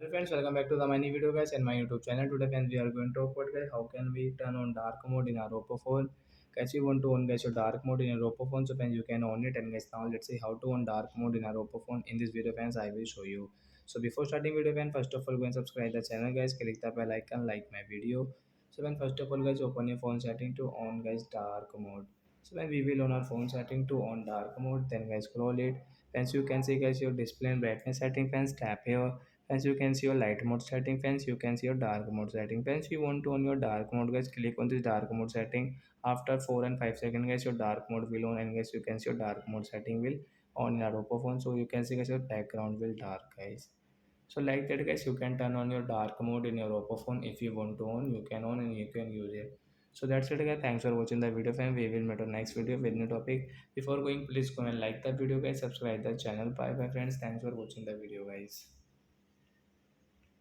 Hello friends, welcome back to the mini video guys and my YouTube channel. Today friends we are going to talk about guys how can we turn on dark mode in our Oppo phone. Guys you want to on guys your dark mode in your Oppo phone, so friends you can on it. And guys now let's see how to on dark mode in our Oppo phone. In this video friends I will show you. So before starting video friends, first of all go and subscribe the channel guys, click the bell icon, like my video. So when first of all guys open your phone setting to on guys dark mode. So when we will on our phone setting to on dark mode, then guys scroll it. Friends you can see guys your display and brightness setting. Friends tap here. As you can see your light mode setting. Friends you can see your dark mode setting. Friends you want to on your dark mode guys, click on this dark mode setting. After 4 and 5 seconds guys your dark mode will on, and guys you can see your dark mode setting will on in our Oppo phone. So you can see guys your background will dark guys. So like that guys you can turn on your dark mode in your Oppo phone. If you want to on, you can on and you can use it. So that's it guys, thanks for watching the video fam. We will meet on next video with new topic. Before going, please comment like the video guys, subscribe the channel. Bye bye friends, thanks for watching the video guys.